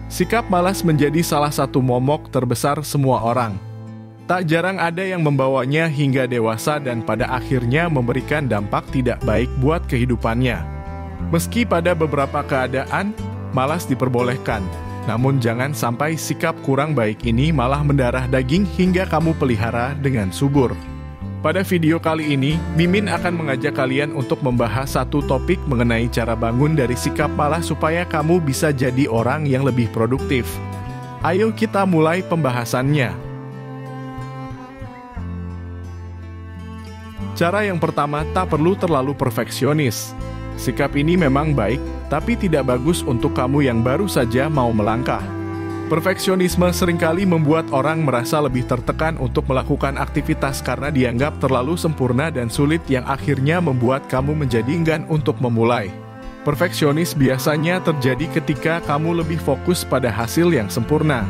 Sikap malas menjadi salah satu momok terbesar semua orang. Tak jarang ada yang membawanya hingga dewasa dan pada akhirnya memberikan dampak tidak baik buat kehidupannya. Meski pada beberapa keadaan, malas diperbolehkan. Namun jangan sampai sikap kurang baik ini malah mendarah daging hingga kamu pelihara dengan subur. Pada video kali ini, Mimin akan mengajak kalian untuk membahas satu topik mengenai cara bangun dari sikap malas supaya kamu bisa jadi orang yang lebih produktif. Ayo kita mulai pembahasannya. Cara yang pertama, tak perlu terlalu perfeksionis. Sikap ini memang baik, tapi tidak bagus untuk kamu yang baru saja mau melangkah. Perfeksionisme seringkali membuat orang merasa lebih tertekan untuk melakukan aktivitas karena dianggap terlalu sempurna dan sulit yang akhirnya membuat kamu menjadi enggan untuk memulai. Perfeksionis biasanya terjadi ketika kamu lebih fokus pada hasil yang sempurna.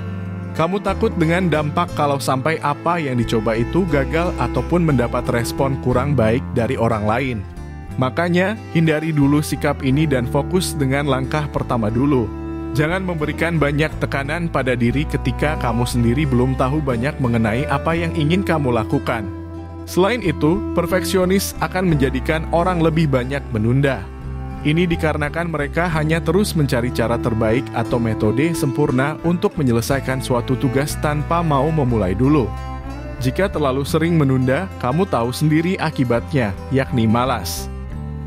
Kamu takut dengan dampak kalau sampai apa yang dicoba itu gagal ataupun mendapat respon kurang baik dari orang lain. Makanya, hindari dulu sikap ini dan fokus dengan langkah pertama dulu. Jangan memberikan banyak tekanan pada diri ketika kamu sendiri belum tahu banyak mengenai apa yang ingin kamu lakukan. Selain itu, perfeksionis akan menjadikan orang lebih banyak menunda. Ini dikarenakan mereka hanya terus mencari cara terbaik atau metode sempurna untuk menyelesaikan suatu tugas tanpa mau memulai dulu. Jika terlalu sering menunda, kamu tahu sendiri akibatnya, yakni malas.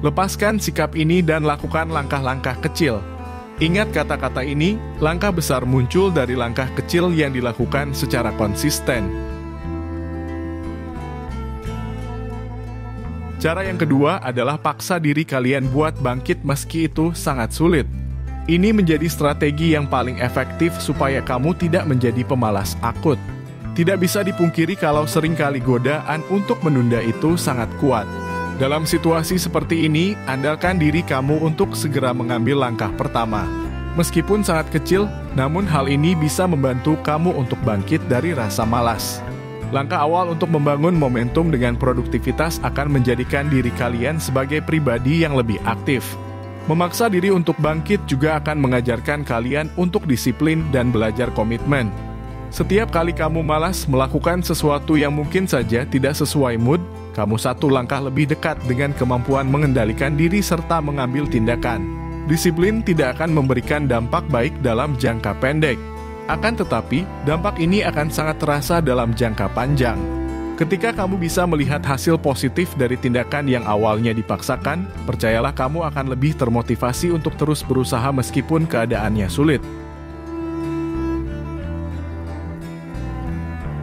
Lepaskan sikap ini dan lakukan langkah-langkah kecil. Ingat kata-kata ini, langkah besar muncul dari langkah kecil yang dilakukan secara konsisten. Cara yang kedua adalah paksa diri kalian buat bangkit meski itu sangat sulit. Ini menjadi strategi yang paling efektif supaya kamu tidak menjadi pemalas akut. Tidak bisa dipungkiri kalau seringkali godaan untuk menunda itu sangat kuat. Dalam situasi seperti ini, andalkan diri kamu untuk segera mengambil langkah pertama. Meskipun sangat kecil, namun hal ini bisa membantu kamu untuk bangkit dari rasa malas. Langkah awal untuk membangun momentum dengan produktivitas akan menjadikan diri kalian sebagai pribadi yang lebih aktif. Memaksa diri untuk bangkit juga akan mengajarkan kalian untuk disiplin dan belajar komitmen. Setiap kali kamu malas melakukan sesuatu yang mungkin saja tidak sesuai mood, kamu satu langkah lebih dekat dengan kemampuan mengendalikan diri serta mengambil tindakan. Disiplin tidak akan memberikan dampak baik dalam jangka pendek. Akan tetapi, dampak ini akan sangat terasa dalam jangka panjang. Ketika kamu bisa melihat hasil positif dari tindakan yang awalnya dipaksakan, percayalah kamu akan lebih termotivasi untuk terus berusaha meskipun keadaannya sulit.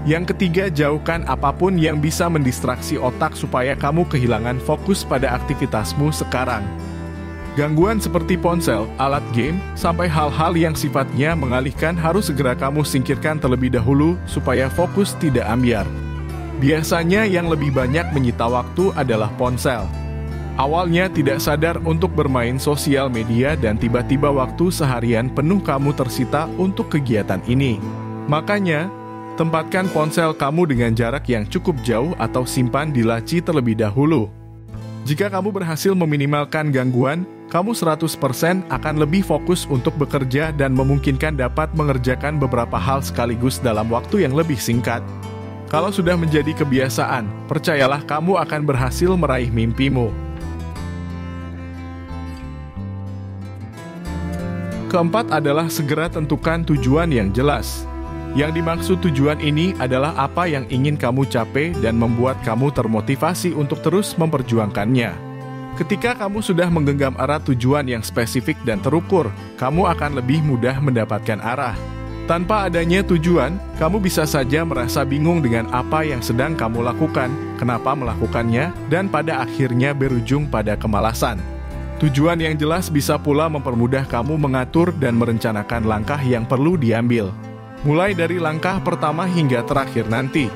Yang ketiga, jauhkan apapun yang bisa mendistraksi otak supaya kamu kehilangan fokus pada aktivitasmu sekarang. Gangguan seperti ponsel, alat game, sampai hal-hal yang sifatnya mengalihkan harus segera kamu singkirkan terlebih dahulu supaya fokus tidak ambyar. Biasanya yang lebih banyak menyita waktu adalah ponsel. Awalnya tidak sadar untuk bermain sosial media dan tiba-tiba waktu seharian penuh kamu tersita untuk kegiatan ini. Makanya, tempatkan ponsel kamu dengan jarak yang cukup jauh atau simpan di laci terlebih dahulu. Jika kamu berhasil meminimalkan gangguan, kamu 100% akan lebih fokus untuk bekerja dan memungkinkan dapat mengerjakan beberapa hal sekaligus dalam waktu yang lebih singkat. Kalau sudah menjadi kebiasaan, percayalah kamu akan berhasil meraih mimpimu. Keempat adalah segera tentukan tujuan yang jelas. Yang dimaksud tujuan ini adalah apa yang ingin kamu capai dan membuat kamu termotivasi untuk terus memperjuangkannya. Ketika kamu sudah menggenggam arah tujuan yang spesifik dan terukur, kamu akan lebih mudah mendapatkan arah. Tanpa adanya tujuan, kamu bisa saja merasa bingung dengan apa yang sedang kamu lakukan, kenapa melakukannya, dan pada akhirnya berujung pada kemalasan. Tujuan yang jelas bisa pula mempermudah kamu mengatur dan merencanakan langkah yang perlu diambil. Mulai dari langkah pertama hingga terakhir nanti.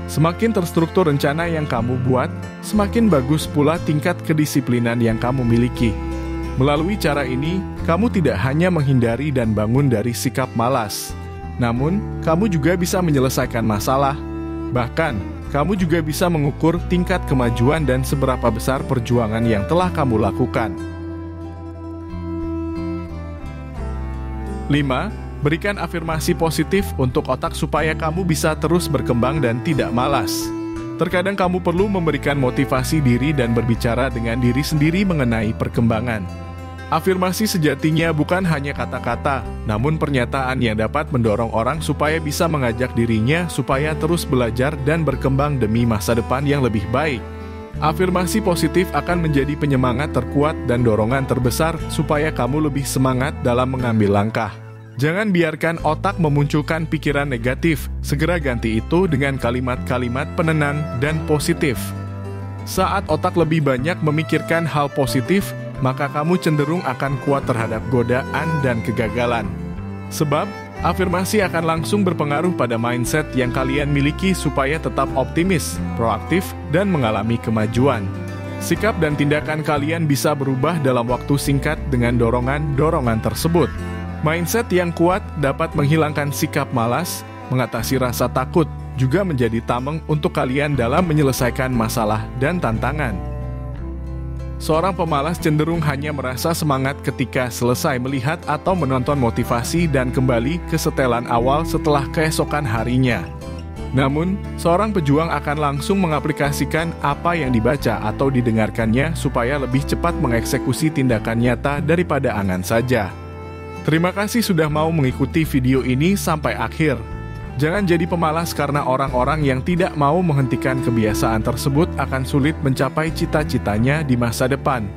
Semakin terstruktur rencana yang kamu buat, semakin bagus pula tingkat kedisiplinan yang kamu miliki. Melalui cara ini, kamu tidak hanya menghindari dan bangun dari sikap malas. Namun, kamu juga bisa menyelesaikan masalah. Bahkan, kamu juga bisa mengukur tingkat kemajuan dan seberapa besar perjuangan yang telah kamu lakukan. 5. Berikan afirmasi positif untuk otak supaya kamu bisa terus berkembang dan tidak malas. Terkadang kamu perlu memberikan motivasi diri dan berbicara dengan diri sendiri mengenai perkembangan. Afirmasi sejatinya bukan hanya kata-kata, namun pernyataan yang dapat mendorong orang supaya bisa mengajak dirinya supaya terus belajar dan berkembang demi masa depan yang lebih baik. Afirmasi positif akan menjadi penyemangat terkuat dan dorongan terbesar supaya kamu lebih semangat dalam mengambil langkah. Jangan biarkan otak memunculkan pikiran negatif, segera ganti itu dengan kalimat-kalimat penenang dan positif. Saat otak lebih banyak memikirkan hal positif, maka kamu cenderung akan kuat terhadap godaan dan kegagalan. Sebab, afirmasi akan langsung berpengaruh pada mindset yang kalian miliki supaya tetap optimis, proaktif, dan mengalami kemajuan. Sikap dan tindakan kalian bisa berubah dalam waktu singkat dengan dorongan-dorongan tersebut. Mindset yang kuat dapat menghilangkan sikap malas, mengatasi rasa takut, juga menjadi tameng untuk kalian dalam menyelesaikan masalah dan tantangan. Seorang pemalas cenderung hanya merasa semangat ketika selesai melihat atau menonton motivasi dan kembali ke setelan awal setelah keesokan harinya. Namun, seorang pejuang akan langsung mengaplikasikan apa yang dibaca atau didengarkannya supaya lebih cepat mengeksekusi tindakan nyata daripada angan saja. Terima kasih sudah mau mengikuti video ini sampai akhir. Jangan jadi pemalas karena orang-orang yang tidak mau menghentikan kebiasaan tersebut akan sulit mencapai cita-citanya di masa depan.